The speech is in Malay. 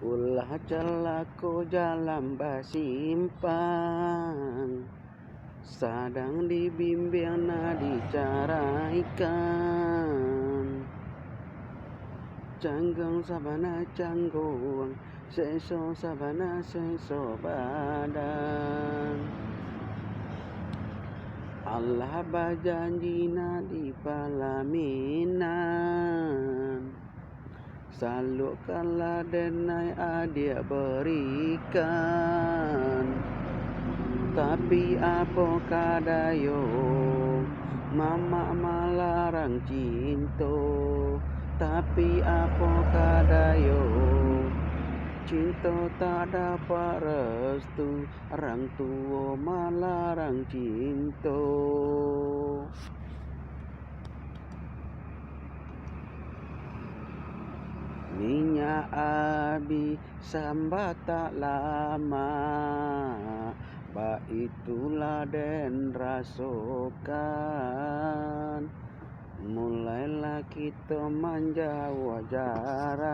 Ulah celako jalan basimpang, sadang dibimbing na dicaraikan. Canggung sabana canggung, seso sabana seso badan. Allah berjanjina di pelaminan, salurkanlah denai adia berikan. Tapi apa kadayo, mama melarang cinta. Tapi apa kadayo, cinta tak dapat restu, orang tua melarang cinta. Minyak habis sambat tak lama, bak itulah den rasakan. Mulailah kita menjauh jarak.